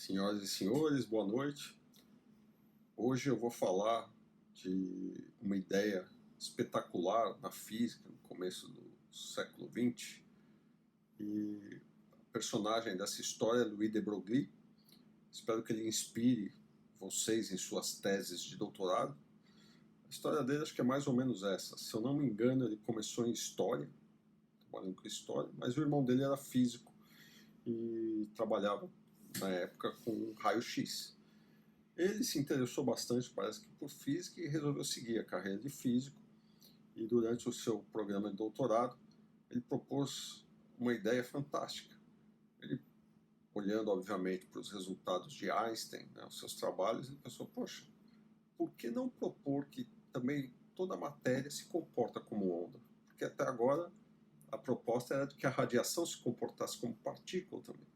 Senhoras e senhores, boa noite. Hoje eu vou falar de uma ideia espetacular na física no começo do século XX, e o personagem dessa história é Louis de Broglie. Espero que ele inspire vocês em suas teses de doutorado. A história dele acho que é mais ou menos essa. Se eu não me engano, ele começou em história, trabalhando com história, mas o irmão dele era físico e trabalhava na época com raio-x. Ele se interessou bastante, parece que, por física, e resolveu seguir a carreira de físico. E durante o seu programa de doutorado, ele propôs uma ideia fantástica. Ele, olhando, obviamente, para os resultados de Einstein, né, os seus trabalhos, ele pensou, poxa, por que não propor que também toda a matéria se comporta como onda? Porque até agora a proposta era de que a radiação se comportasse como partícula também.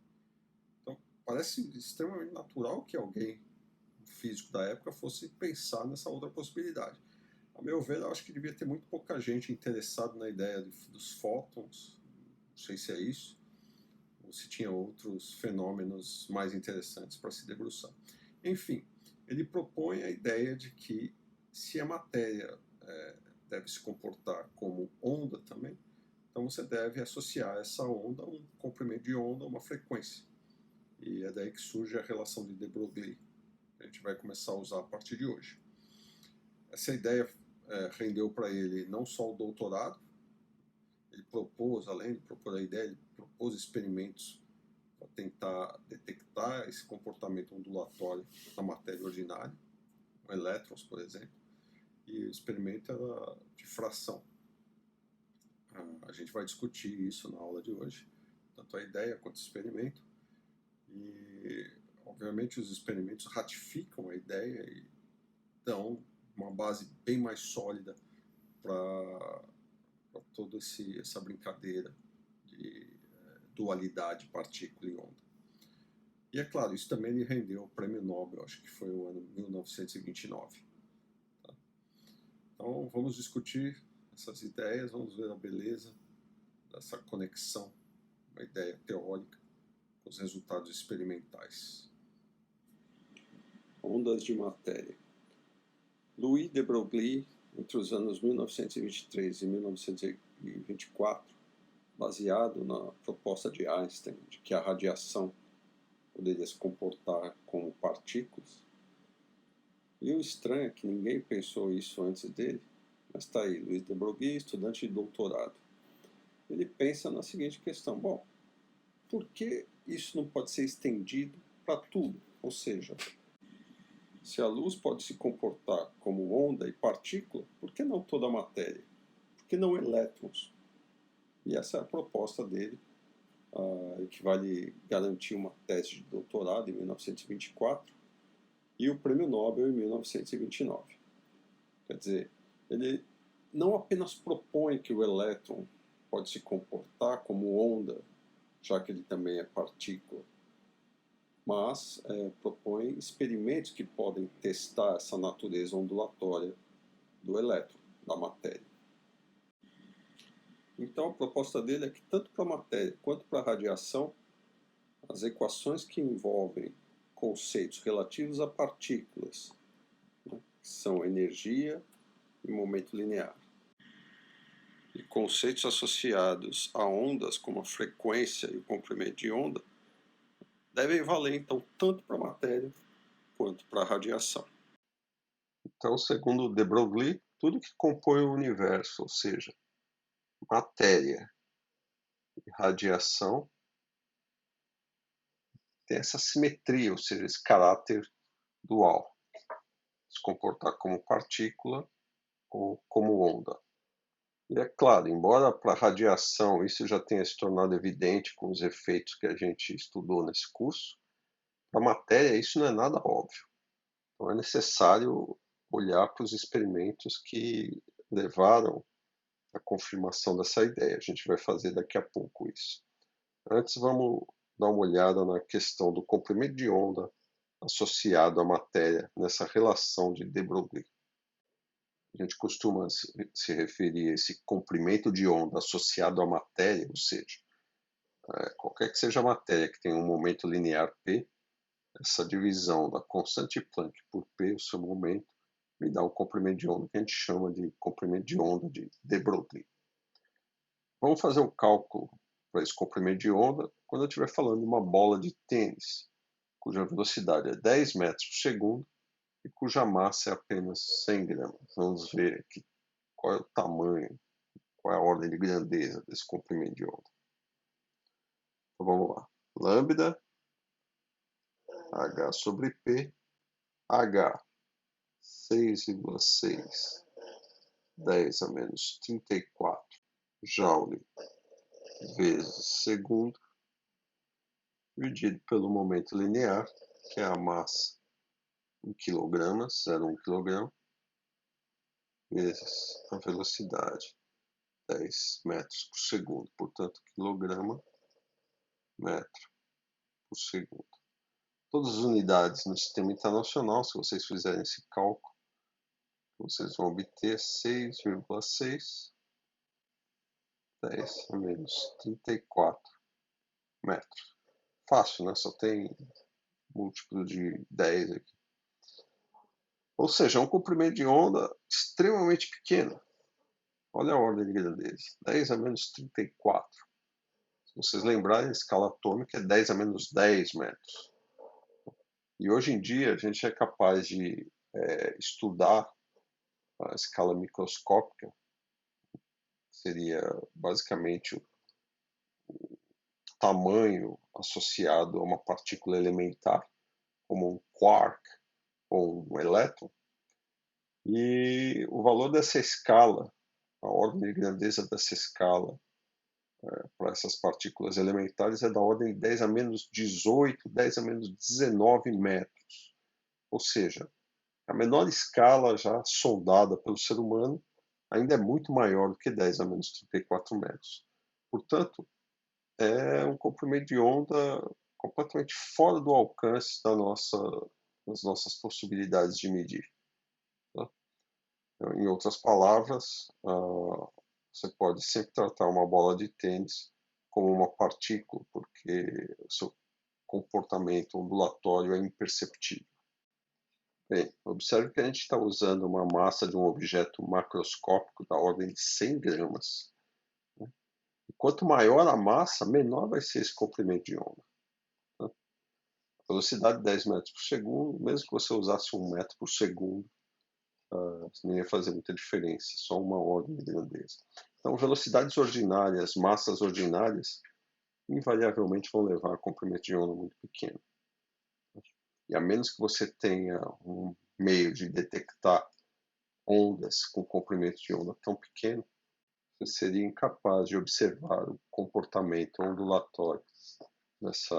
Então, parece extremamente natural que alguém físico da época fosse pensar nessa outra possibilidade. A meu ver, eu acho que devia ter muito pouca gente interessada na ideia dos fótons, não sei se é isso, ou se tinha outros fenômenos mais interessantes para se debruçar. Enfim, ele propõe a ideia de que se a matéria deve se comportar como onda também, então você deve associar essa onda a um comprimento de onda, a uma frequência. E é daí que surge a relação de de Broglie, que a gente vai começar a usar a partir de hoje. Essa ideia rendeu para ele não só o doutorado, ele propôs, além de propor a ideia, ele propôs experimentos para tentar detectar esse comportamento ondulatório da matéria ordinária, com elétrons, por exemplo, e o experimento era de fração. A gente vai discutir isso na aula de hoje, tanto a ideia quanto o experimento, e obviamente os experimentos ratificam a ideia e dão uma base bem mais sólida para toda essa brincadeira de dualidade partícula e onda. E é claro, isso também lhe rendeu o prêmio Nobel, acho que foi o ano 1929. Tá? Então vamos discutir essas ideias, vamos ver a beleza dessa conexão, uma ideia teórica, com os resultados experimentais. Ondas de matéria. Louis de Broglie, entre os anos 1923 e 1924, baseado na proposta de Einstein de que a radiação poderia se comportar como partículas. E o estranho é que ninguém pensou isso antes dele, mas está aí, Louis de Broglie, estudante de doutorado. Ele pensa na seguinte questão, bom, por que isso não pode ser estendido para tudo? Ou seja, se a luz pode se comportar como onda e partícula, por que não toda a matéria? Por que não elétrons? E essa é a proposta dele, que vai lhe garantir uma tese de doutorado em 1924 e o prêmio Nobel em 1929. Quer dizer, ele não apenas propõe que o elétron pode se comportar como onda, já que ele também é partícula, mas propõe experimentos que podem testar essa natureza ondulatória do elétron, da matéria. Então a proposta dele é que tanto para a matéria quanto para a radiação, as equações que envolvem conceitos relativos a partículas, né, que são energia e momento linear, e conceitos associados a ondas, como a frequência e o comprimento de onda, devem valer então tanto para a matéria quanto para a radiação. Então, segundo de Broglie, tudo que compõe o universo, ou seja, matéria e radiação, tem essa simetria, ou seja, esse caráter dual, se comportar como partícula ou como onda. E é claro, embora para a radiação isso já tenha se tornado evidente com os efeitos que a gente estudou nesse curso, para a matéria isso não é nada óbvio. Então é necessário olhar para os experimentos que levaram à confirmação dessa ideia. A gente vai fazer daqui a pouco isso. Antes vamos dar uma olhada na questão do comprimento de onda associado à matéria nessa relação de de Broglie. A gente costuma se referir a esse comprimento de onda associado à matéria, ou seja, qualquer que seja a matéria que tenha um momento linear p, essa divisão da constante Planck por P, o seu momento, me dá um comprimento de onda que a gente chama de comprimento de onda de de Broglie. Vamos fazer um cálculo para esse comprimento de onda quando eu estiver falando de uma bola de tênis, cuja velocidade é 10 metros por segundo e cuja massa é apenas 100 gramas. Vamos ver aqui qual é o tamanho, qual é a ordem de grandeza desse comprimento de onda. Então vamos lá. Lambda H sobre P, H 6,6 10 a menos 34 joule vezes segundo, dividido pelo momento linear, que é a massa em quilogramas, 0,1 kg, vezes a velocidade, 10 metros por segundo. Portanto, quilograma, metro por segundo. Todas as unidades no sistema internacional, se vocês fizerem esse cálculo, vocês vão obter 6,6 10 a menos 34 metros. Fácil, né? Só tem múltiplo de 10 aqui. Ou seja, é um comprimento de onda extremamente pequeno. Olha a ordem de grandeza. 10 a menos 34. Se vocês lembrarem, a escala atômica é 10 a menos 10 metros. E hoje em dia a gente é capaz de estudar a escala microscópica, seria basicamente o tamanho associado a uma partícula elementar, como um quark ou um elétron, e o valor dessa escala, a ordem de grandeza dessa escala para essas partículas elementares é da ordem de 10 a menos 18, 10 a menos 19 metros. Ou seja, a menor escala já sondada pelo ser humano ainda é muito maior do que 10 a menos 34 metros. Portanto, é um comprimento de onda completamente fora do alcance das nossas possibilidades de medir. Tá? Em outras palavras, você pode sempre tratar uma bola de tênis como uma partícula, porque o seu comportamento ondulatório é imperceptível. Bem, observe que a gente está usando uma massa de um objeto macroscópico da ordem de 100 gramas. Né? E quanto maior a massa, menor vai ser esse comprimento de onda. Né? A velocidade de 10 metros por segundo, mesmo que você usasse 1 metro por segundo, não ia fazer muita diferença, só uma ordem de grandeza. Então, velocidades ordinárias, massas ordinárias, invariavelmente vão levar a comprimento de onda muito pequeno. E a menos que você tenha um meio de detectar ondas com comprimento de onda tão pequeno, você seria incapaz de observar o comportamento ondulatório dessa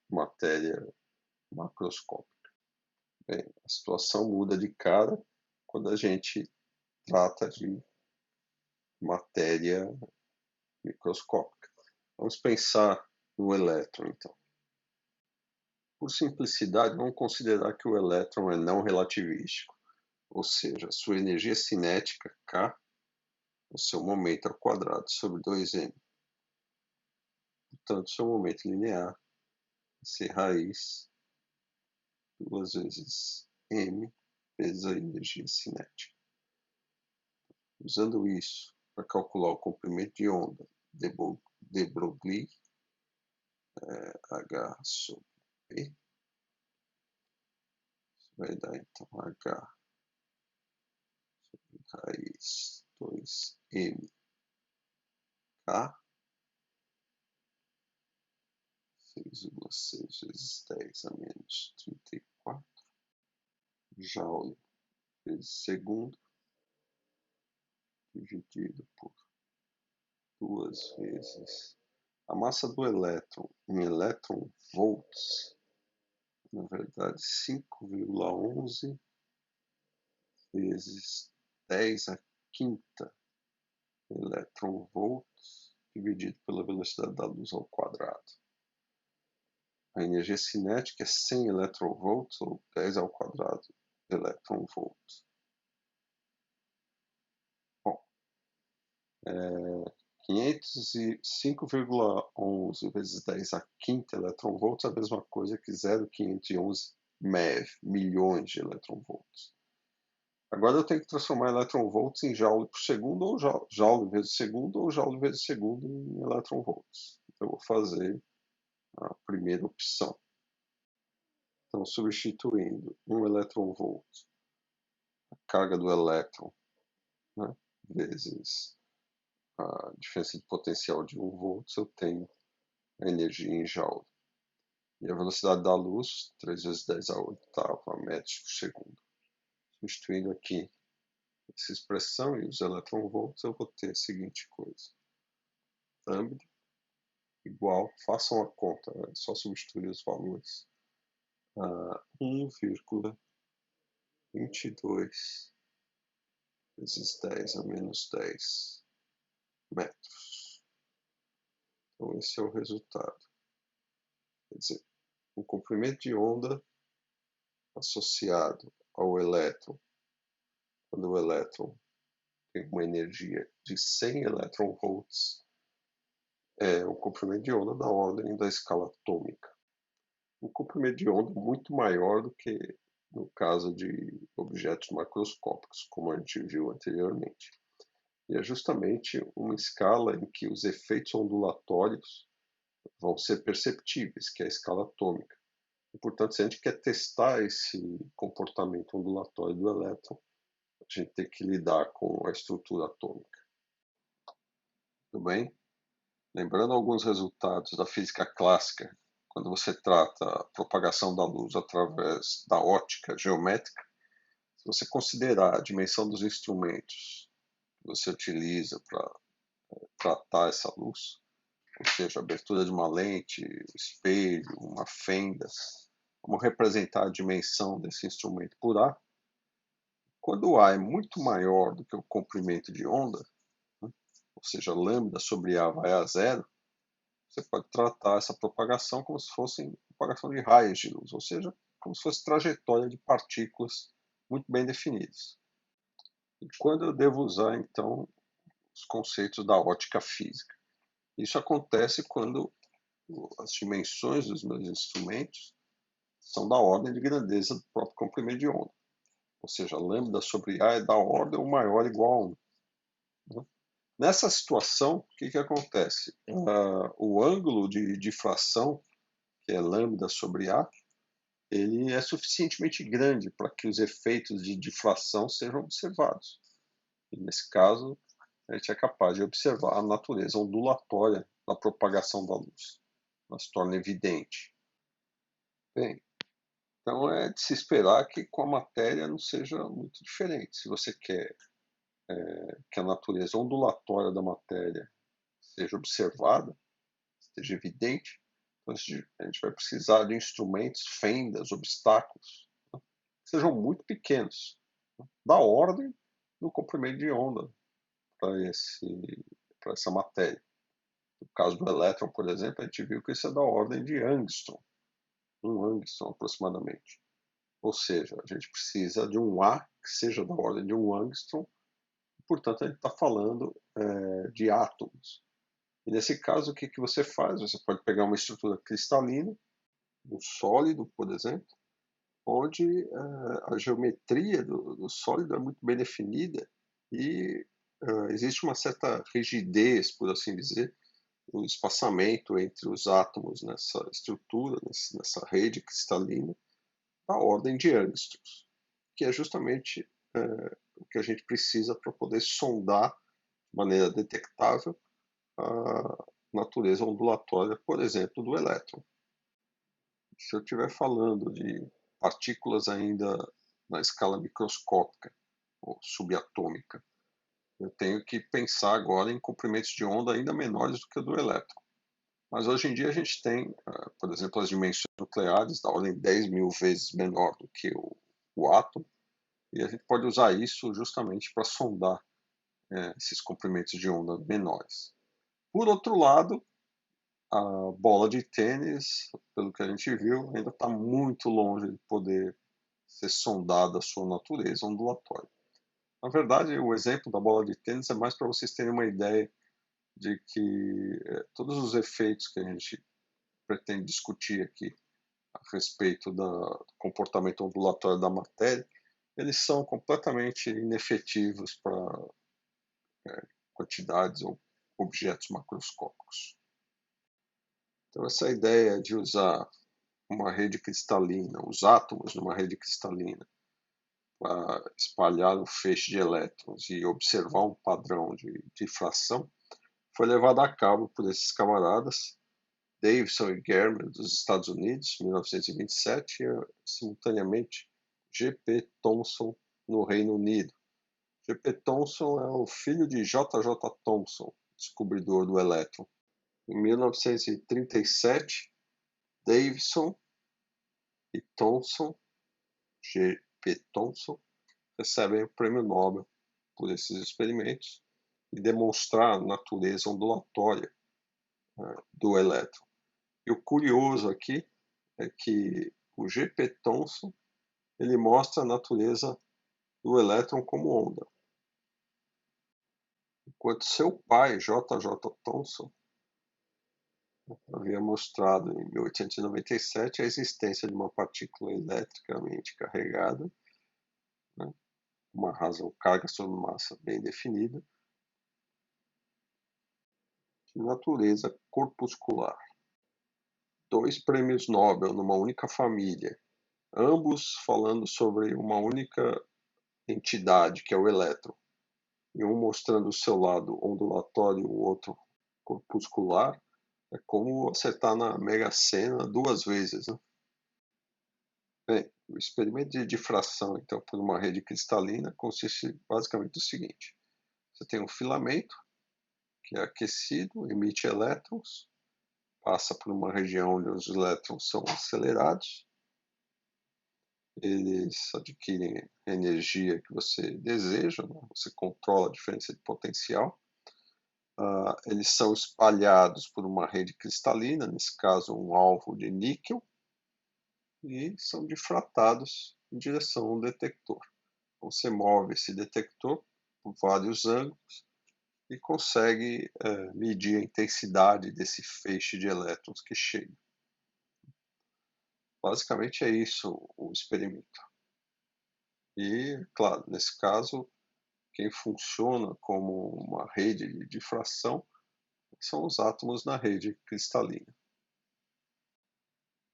matéria macroscópica. Bem, a situação muda de cara quando a gente trata de matéria microscópica. Vamos pensar no elétron, então. Por simplicidade, vamos considerar que o elétron é não relativístico, ou seja, sua energia cinética, K, o seu momento ao quadrado sobre 2m. Portanto, seu momento linear vai ser raiz 2 vezes m vezes a energia cinética. Usando isso para calcular o comprimento de onda de Broglie, H sobre P, isso vai dar então H sobre raiz 2m K 6,6 vezes 10 a menos 34 joule vezes segundo, dividido por 2 vezes a massa do elétron em elétron volts, na verdade 5,11 vezes 10 a quinta elétron volts, dividido pela velocidade da luz ao quadrado. A energia cinética é 100 eletronvolts, ou 10 ao quadrado eletronvolts. Bom, 505,11 vezes 10 a quinta eletronvolts é a mesma coisa que 0,511 MeV, milhões de eletronvolts. Agora eu tenho que transformar eletronvolts em joule por segundo, ou joule vezes segundo, ou joule vezes segundo em eletronvolts. Eu vou fazer a primeira opção. Então, substituindo 1 eletronvolt, a carga do elétron, né, vezes a diferença de potencial de 1 volt, eu tenho a energia em joule. E a velocidade da luz, 3 vezes 10 a oitava metros por segundo. Substituindo aqui essa expressão e os eletronvolts, eu vou ter a seguinte coisa. Lambda igual, façam a conta, é só substituir os valores, a 1,22 vezes 10 a menos 10 metros. Então esse é o resultado. Quer dizer, o comprimento de onda associado ao elétron, quando o elétron tem uma energia de 100 eletronvolts, é o comprimento de onda da ordem da escala atômica. Um comprimento de onda muito maior do que no caso de objetos macroscópicos, como a gente viu anteriormente. E é justamente uma escala em que os efeitos ondulatórios vão ser perceptíveis, que é a escala atômica. E, portanto, se a gente quer testar esse comportamento ondulatório do elétron, a gente tem que lidar com a estrutura atômica. Tudo bem? Lembrando alguns resultados da física clássica, quando você trata a propagação da luz através da ótica geométrica, se você considerar a dimensão dos instrumentos que você utiliza para tratar essa luz, ou seja, a abertura de uma lente, um espelho, uma fenda, vamos representar a dimensão desse instrumento por A. Quando o A é muito maior do que o comprimento de onda, né, ou seja, lambda sobre A vai a zero, você pode tratar essa propagação como se fosse propagação de raios de luz, ou seja, como se fosse trajetória de partículas muito bem definidas. E quando eu devo usar, então, os conceitos da ótica física? Isso acontece quando as dimensões dos meus instrumentos são da ordem de grandeza do próprio comprimento de onda. Ou seja, lambda sobre A é da ordem ou maior ou igual a 1. Né? Nessa situação, o que acontece? O ângulo de difração, que é lambda sobre A, ele é suficientemente grande para que os efeitos de difração sejam observados. E nesse caso, a gente é capaz de observar a natureza ondulatória da propagação da luz. Ela se torna evidente. Bem, então é de se esperar que com a matéria não seja muito diferente. Se você quer que a natureza ondulatória da matéria seja observada, esteja evidente, então a gente vai precisar de instrumentos, fendas, obstáculos, né, que sejam muito pequenos, né, da ordem do comprimento de onda para essa matéria. No caso do elétron, por exemplo, a gente viu que isso é da ordem de angstrom, 1 angstrom aproximadamente. Ou seja, a gente precisa de um A que seja da ordem de 1 angstrom, portanto a gente está falando de átomos. E nesse caso, o que você faz? Você pode pegar uma estrutura cristalina, um sólido, por exemplo, onde a geometria do sólido é muito bem definida e existe uma certa rigidez, por assim dizer, no espaçamento entre os átomos nessa estrutura, nessa rede cristalina, da ordem de angstroms, que é justamente o que a gente precisa para poder sondar de maneira detectável a natureza ondulatória, por exemplo, do elétron. Se eu estiver falando de partículas ainda na escala microscópica ou subatômica, eu tenho que pensar agora em comprimentos de onda ainda menores do que o do elétron. Mas hoje em dia a gente tem, por exemplo, as dimensões nucleares da ordem 10.000 vezes menor do que o átomo, e a gente pode usar isso justamente para sondar esses comprimentos de onda menores. Por outro lado, a bola de tênis, pelo que a gente viu, ainda está muito longe de poder ser sondada a sua natureza ondulatória. Na verdade, o exemplo da bola de tênis é mais para vocês terem uma ideia de que todos os efeitos que a gente pretende discutir aqui a respeito do comportamento ondulatório da matéria, eles são completamente inefetivos para quantidades ou objetos macroscópicos. Então, essa ideia de usar uma rede cristalina, os átomos numa rede cristalina, para espalhar um feixe de elétrons e observar um padrão de difração, foi levada a cabo por esses camaradas, Davidson e Germer, dos Estados Unidos, 1927, e simultaneamente G.P. Thomson, no Reino Unido. G.P. Thomson é o filho de J.J. Thomson, descobridor do elétron. Em 1937, Davidson e Thomson, G.P. Thomson, recebem o Prêmio Nobel por esses experimentos e demonstrar a natureza ondulatória do elétron. E o curioso aqui é que o G.P. Thomson ele mostra a natureza do elétron como onda, enquanto seu pai, J.J. Thomson, havia mostrado em 1897 a existência de uma partícula eletricamente carregada, né, uma razão carga sobre massa bem definida, de natureza corpuscular. 2 prêmios Nobel numa única família, ambos falando sobre uma única entidade, que é o elétron, e um mostrando o seu lado ondulatório e o outro corpuscular, é como acertar na Mega Sena 2 vezes, né? Bem, o experimento de difração, então, por uma rede cristalina, consiste basicamente no seguinte: você tem um filamento que é aquecido, emite elétrons, passa por uma região onde os elétrons são acelerados, eles adquirem a energia que você deseja, né? Você controla a diferença de potencial. Eles são espalhados por uma rede cristalina, nesse caso um alvo de níquel, e são difratados em direção a um detector. Você move esse detector por vários ângulos e consegue medir a intensidade desse feixe de elétrons que chega. Basicamente é isso o experimento. E, claro, nesse caso, quem funciona como uma rede de difração são os átomos na rede cristalina. O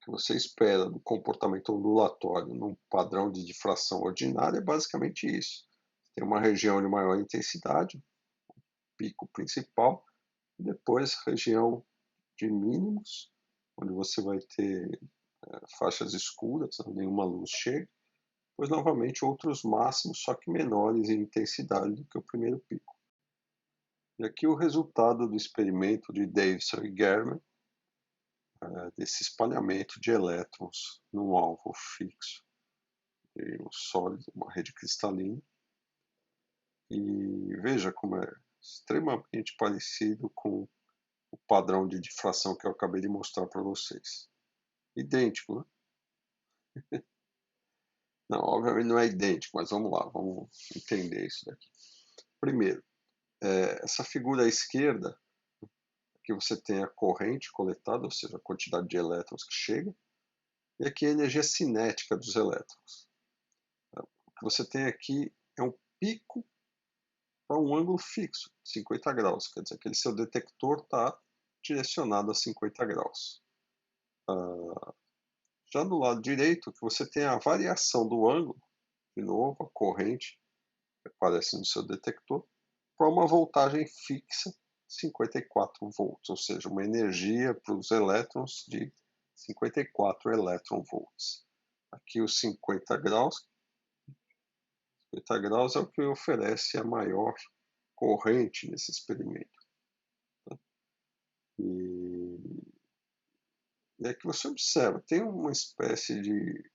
que você espera do comportamento ondulatório num padrão de difração ordinário é basicamente isso. Tem uma região de maior intensidade, pico principal, e depois região de mínimos, onde você vai ter faixas escuras, nenhuma luz chega, depois novamente outros máximos, só que menores em intensidade do que o primeiro pico. E aqui o resultado do experimento de Davidson e Germer, desse espalhamento de elétrons num alvo fixo, e um sólido, uma rede cristalina. E veja como é extremamente parecido com o padrão de difração que eu acabei de mostrar para vocês. Idêntico, né? Não, obviamente não é idêntico, mas vamos lá, vamos entender isso daqui. Primeiro, essa figura à esquerda, aqui você tem a corrente coletada, ou seja, a quantidade de elétrons que chega, e aqui a energia cinética dos elétrons. O que você tem aqui é um pico para um ângulo fixo, 50 graus, quer dizer, aquele seu detector está direcionado a 50 graus. Já do lado direito, que você tem a variação do ângulo, de novo, a corrente que aparece no seu detector, para uma voltagem fixa, 54 volts, ou seja, uma energia para os elétrons de 54 elétron-volts. Aqui os 50 graus é o que oferece a maior corrente nesse experimento. E aqui você observa, tem uma espécie de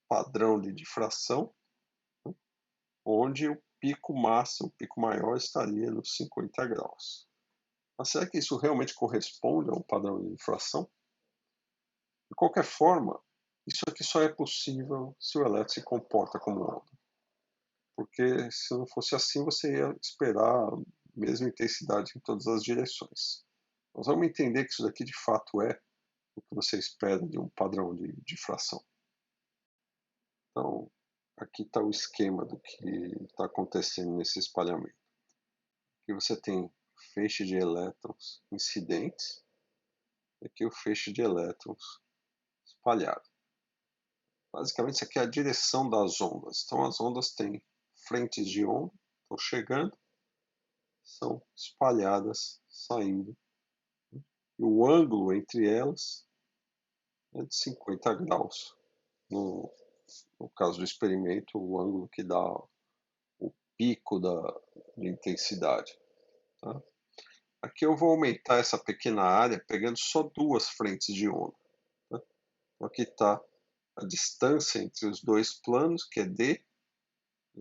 padrão de difração, né, onde o pico máximo, o pico maior estaria nos 50 graus. Mas será que isso realmente corresponde a um padrão de difração? De qualquer forma, isso aqui só é possível se o elétron se comporta como onda. Porque se não fosse assim, você ia esperar mesma intensidade em todas as direções. Nós vamos entender que isso daqui de fato é o que você espera de um padrão de difração. Então, aqui está o esquema do que está acontecendo nesse espalhamento. Aqui você tem feixe de elétrons incidentes, e aqui o feixe de elétrons espalhado. Basicamente, isso aqui é a direção das ondas. Então, as ondas têm frentes de onda, estão chegando, são espalhadas, saindo. E o ângulo entre elas é de 50 graus. No caso do experimento, o ângulo que dá o pico de intensidade. Tá? Aqui eu vou aumentar essa pequena área pegando só duas frentes de onda. Tá? Então, aqui está a distância entre os dois planos, que é D.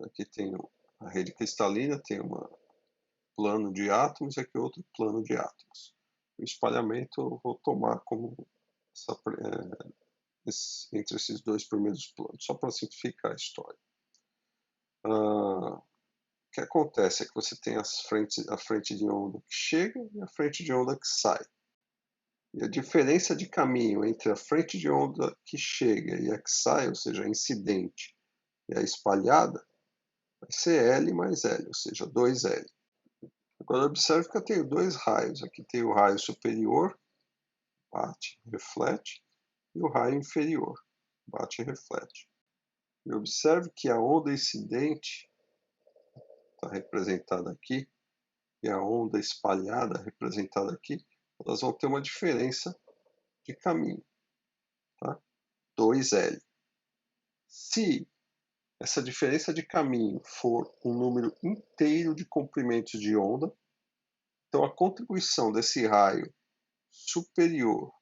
Aqui tem a rede cristalina, tem um plano de átomos e aqui outro plano de átomos. O espalhamento eu vou tomar como entre esses dois primeiros planos, só para simplificar a história. O que acontece é que você tem a frente de onda que chega e a frente de onda que sai. E a diferença de caminho entre a frente de onda que chega e a que sai, ou seja, a incidente, e a espalhada, vai ser L mais L, ou seja, 2L. Agora observe que eu tenho dois raios. Aqui tem o raio superior, bate, reflete, e o raio inferior, bate e reflete. E observe que a onda incidente está representada aqui, e a onda espalhada representada aqui, elas vão ter uma diferença de caminho, tá? 2L. Se essa diferença de caminho for um número inteiro de comprimentos de onda, então a contribuição desse raio superior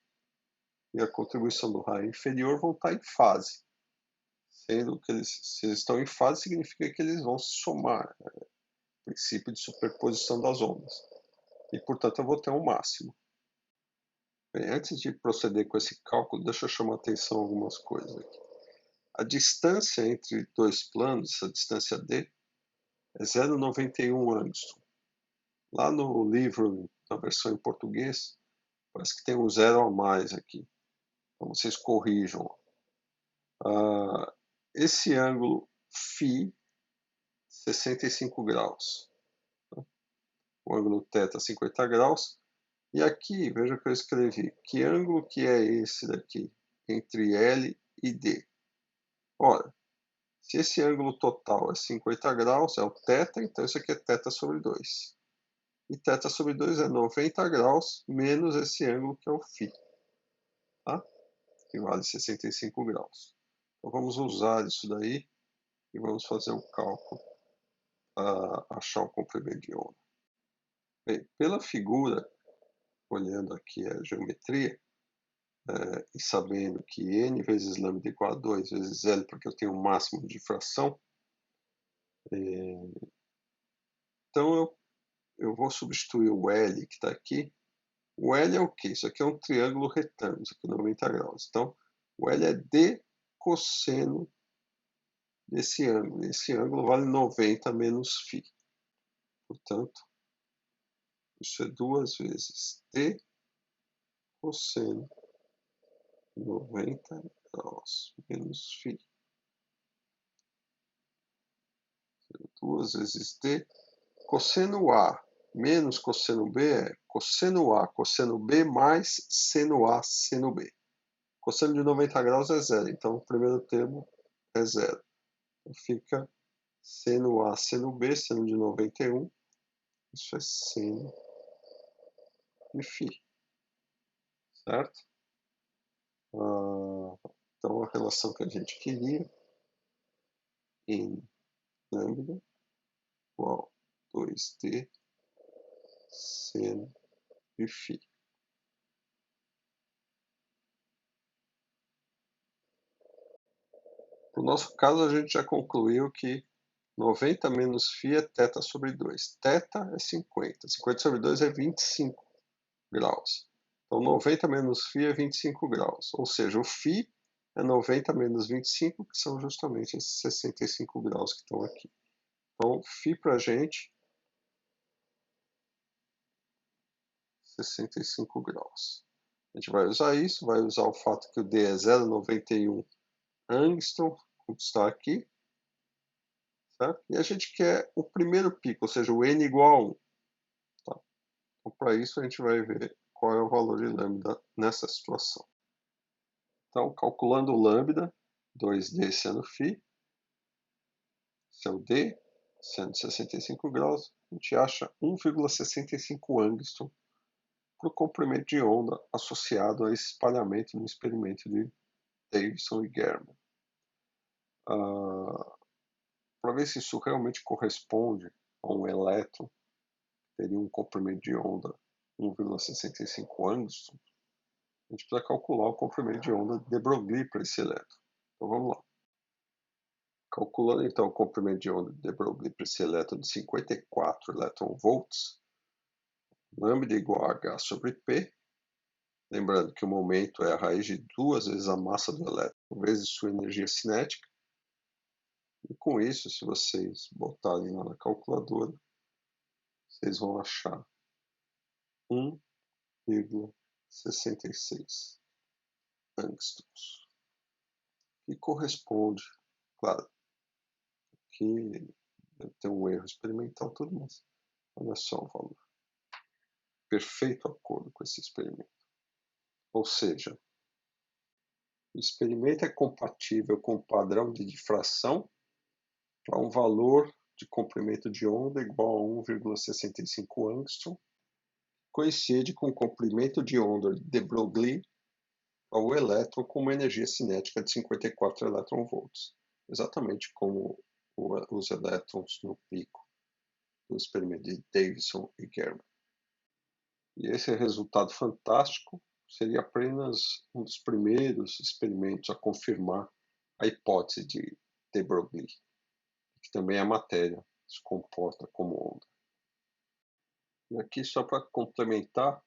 e a contribuição do raio inferior vão estar em fase. Sendo que se eles estão em fase, significa que eles vão se somar. Princípio de superposição das ondas. E, portanto, eu vou ter um máximo. Bem, antes de proceder com esse cálculo, deixa eu chamar a atenção a algumas coisas aqui. A distância entre dois planos, essa distância D, é 0,91 angstrom. Lá no livro, na versão em português, parece que tem um zero a mais aqui. Então, vocês corrijam. Esse ângulo φ, 65 graus. O ângulo θ, 50 graus. E aqui, veja que eu escrevi, que ângulo que é esse daqui, entre L e D? Ora, se esse ângulo total é 50 graus, é o θ, então isso aqui é θ sobre 2. E θ sobre 2 é 90 graus menos esse ângulo que é o φ, tá? Que vale 65 graus. Então vamos usar isso daí e vamos fazer o cálculo para achar o comprimento de onda. Bem, pela figura, olhando aqui a geometria, e sabendo que n vezes lambda igual a 2 vezes L, porque eu tenho um máximo de difração, então eu vou substituir o L que está aqui. O L é o quê? Isso aqui é um triângulo retângulo, isso aqui é 90 graus. Então, o L é d cosseno desse ângulo. Esse ângulo vale 90 menos φ. Portanto, isso é 2 vezes d cosseno 90 graus menos φ. 2 vezes d. Cosseno A menos cosseno B é cosseno A, cosseno B mais seno A, seno B. Cosseno de 90 graus é zero, então o primeiro termo é zero. Então fica seno A, seno B, seno de 91. Isso é seno de φ. Certo? Então a relação que a gente queria em lambda igual 2d seno de φ. No nosso caso, a gente já concluiu que 90 menos φ é θ sobre 2. Θ é 50. 50 sobre 2 é 25 graus. Então, 90 menos φ é 25 graus. Ou seja, o φ é 90 menos 25, que são justamente esses 65 graus que estão aqui. Então, φ para a gente 65 graus. A gente vai usar isso, vai usar o fato que o D é 0,91 angstrom, como está aqui, certo? E a gente quer o primeiro pico, ou seja, o N igual a 1. Tá? Então, para isso, a gente vai ver qual é o valor de lambda nessa situação. Então, calculando o lambda, 2D sendo φ, seu D, sendo 65 graus, a gente acha 1,65 angstrom para o comprimento de onda associado a esse espalhamento no experimento de Davidson e German. Para ver se isso realmente corresponde a um elétron que teria um comprimento de onda 1,65 angstrom, a gente precisa calcular o comprimento de onda de Broglie para esse elétron. Então vamos lá. Calculando então o comprimento de onda de de Broglie para esse elétron de 54 elétron-volts, lambda igual a H sobre P, lembrando que o momento é a raiz de 2 vezes a massa do elétron vezes sua energia cinética. E com isso, se vocês botarem lá na calculadora, vocês vão achar 1,66 angstroms, que corresponde, claro, que tem um erro experimental tudo, mas olha só o valor. Perfeito acordo com esse experimento. Ou seja, o experimento é compatível com o padrão de difração para um valor de comprimento de onda igual a 1,65 angstrom, coincide com o comprimento de onda de Broglie ao elétron com uma energia cinética de 54 elétron-volts, exatamente como os elétrons no pico do experimento de Davidson e German. E esse resultado fantástico seria apenas um dos primeiros experimentos a confirmar a hipótese de de Broglie, que também a matéria se comporta como onda. E aqui, só para complementar,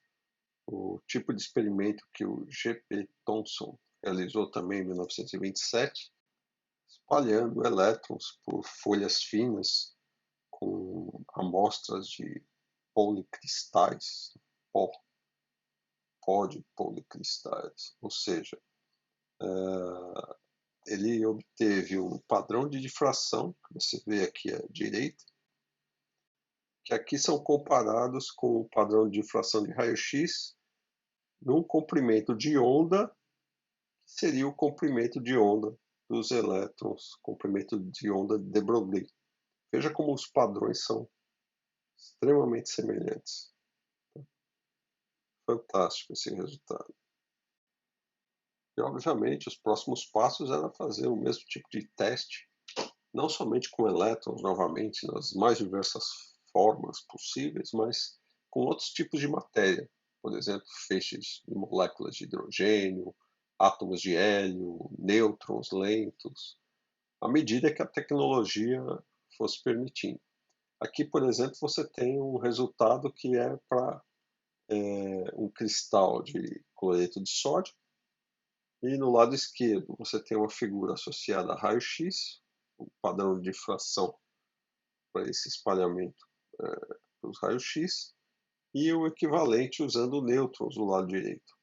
o tipo de experimento que o G.P. Thomson realizou também em 1927, espalhando elétrons por folhas finas com amostras de policristais, pó de policristais, ou seja, ele obteve um padrão de difração, que você vê aqui à direita, que aqui são comparados com o padrão de difração de raio-x num comprimento de onda, que seria o comprimento de onda dos elétrons, comprimento de onda de Broglie. Veja como os padrões são extremamente semelhantes. Fantástico esse resultado. E, obviamente, os próximos passos eram fazer o mesmo tipo de teste, não somente com elétrons, novamente, nas mais diversas formas possíveis, mas com outros tipos de matéria, por exemplo, feixes de moléculas de hidrogênio, átomos de hélio, nêutrons lentos, à medida que a tecnologia fosse permitindo. Aqui, por exemplo, você tem um resultado que é para um cristal de cloreto de sódio, e no lado esquerdo você tem uma figura associada a raio-x, o padrão de difração para esse espalhamento dos raios-x, e o equivalente usando nêutrons do lado direito.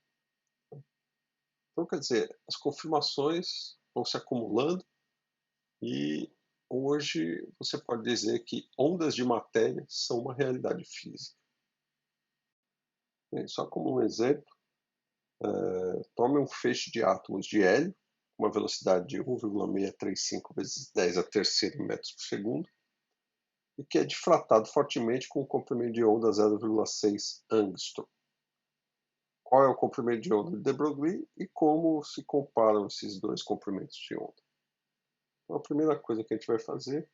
Então, quer dizer, as confirmações vão se acumulando e hoje você pode dizer que ondas de matéria são uma realidade física. Bem, só como um exemplo, tome um feixe de átomos de hélio, com uma velocidade de 1,635 vezes 10 a terceira metros por segundo, e que é difratado fortemente com um comprimento de onda 0,6 angstrom. Qual é o comprimento de onda de de Broglie e como se comparam esses dois comprimentos de onda? Então, a primeira coisa que a gente vai fazer,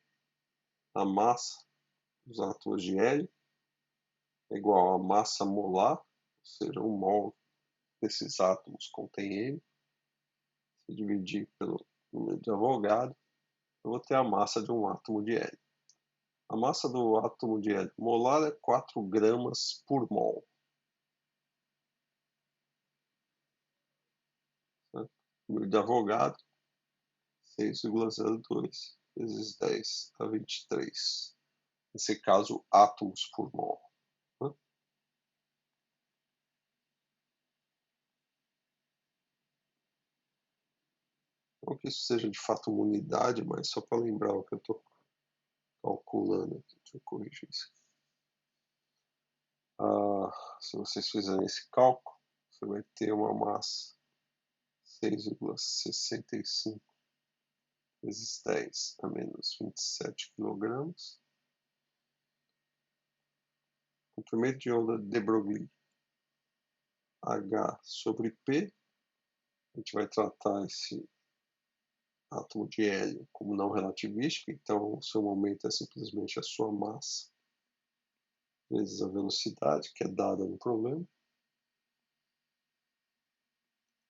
a massa dos átomos de hélio é igual a massa molar, ou seja, 1 mol desses átomos contém N. Se dividir pelo número de Avogadro, eu vou ter a massa de um átomo de hélio. A massa do átomo de hélio molar é 4 gramas por mol. O número de Avogadro, 6,02 vezes 10 a 23. Nesse caso, átomos por mol. Não que isso seja de fato uma unidade, mas só para lembrar o que eu estou calculando aqui. Deixa eu corrigir isso. Se vocês fizerem esse cálculo, você vai ter uma massa 6,65 vezes 10 a menos 27 quilogramas. Comprimento de onda de Broglie H sobre P. A gente vai tratar esse átomo de hélio como não relativístico, então o seu momento é simplesmente a sua massa vezes a velocidade, que é dada no problema.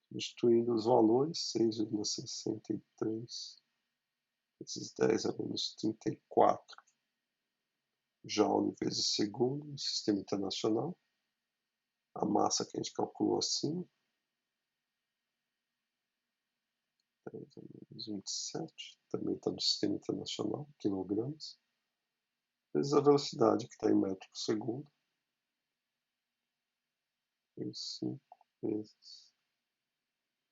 Substituindo os valores, 6,63 vezes 10 a menos 34 joule vezes segundo no sistema internacional. A massa que a gente calculou acima, 10 a menos 27, também está no sistema internacional, quilogramas, vezes a velocidade, que está em metro por segundo, 5 vezes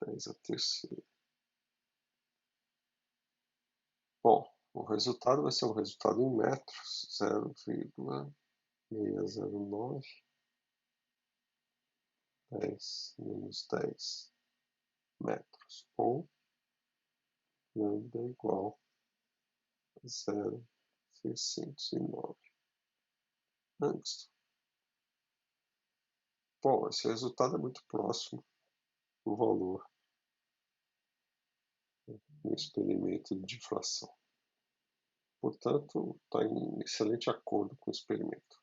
10 a terceira. Bom, o resultado vai ser um resultado em metros, 0,609, 10 menos 10 metros, ou lambda igual a 0,609 angstrom. Bom, esse resultado é muito próximo do valor no experimento de difração. Portanto, está em excelente acordo com o experimento.